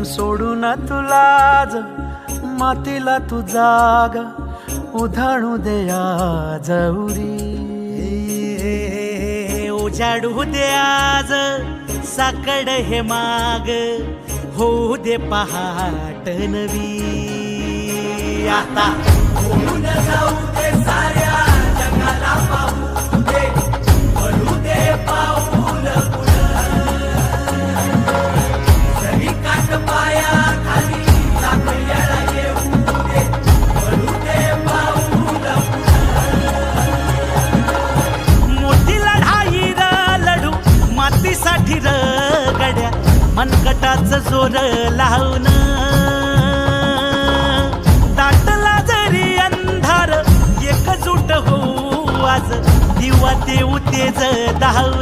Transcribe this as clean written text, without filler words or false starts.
सोडून तुलाज मातीला तू जाग उधाणू दे आज उरी. उजाडू दे आज साकड हे माग होऊ दे पहाट नवी. आता होऊन जाऊ दे साऱ्या जगाला पाहू दे पडू दे पाऊल जरी काट पाया खाली टाकल्याला येऊ दे पडू दे पाऊल. मोठी लढाई लढू मातीसाठी गड्या मनगटाचं जोर लावून. दाटला जरी अंधार एकजूट होऊ आज दिवा देऊ तेज धावून.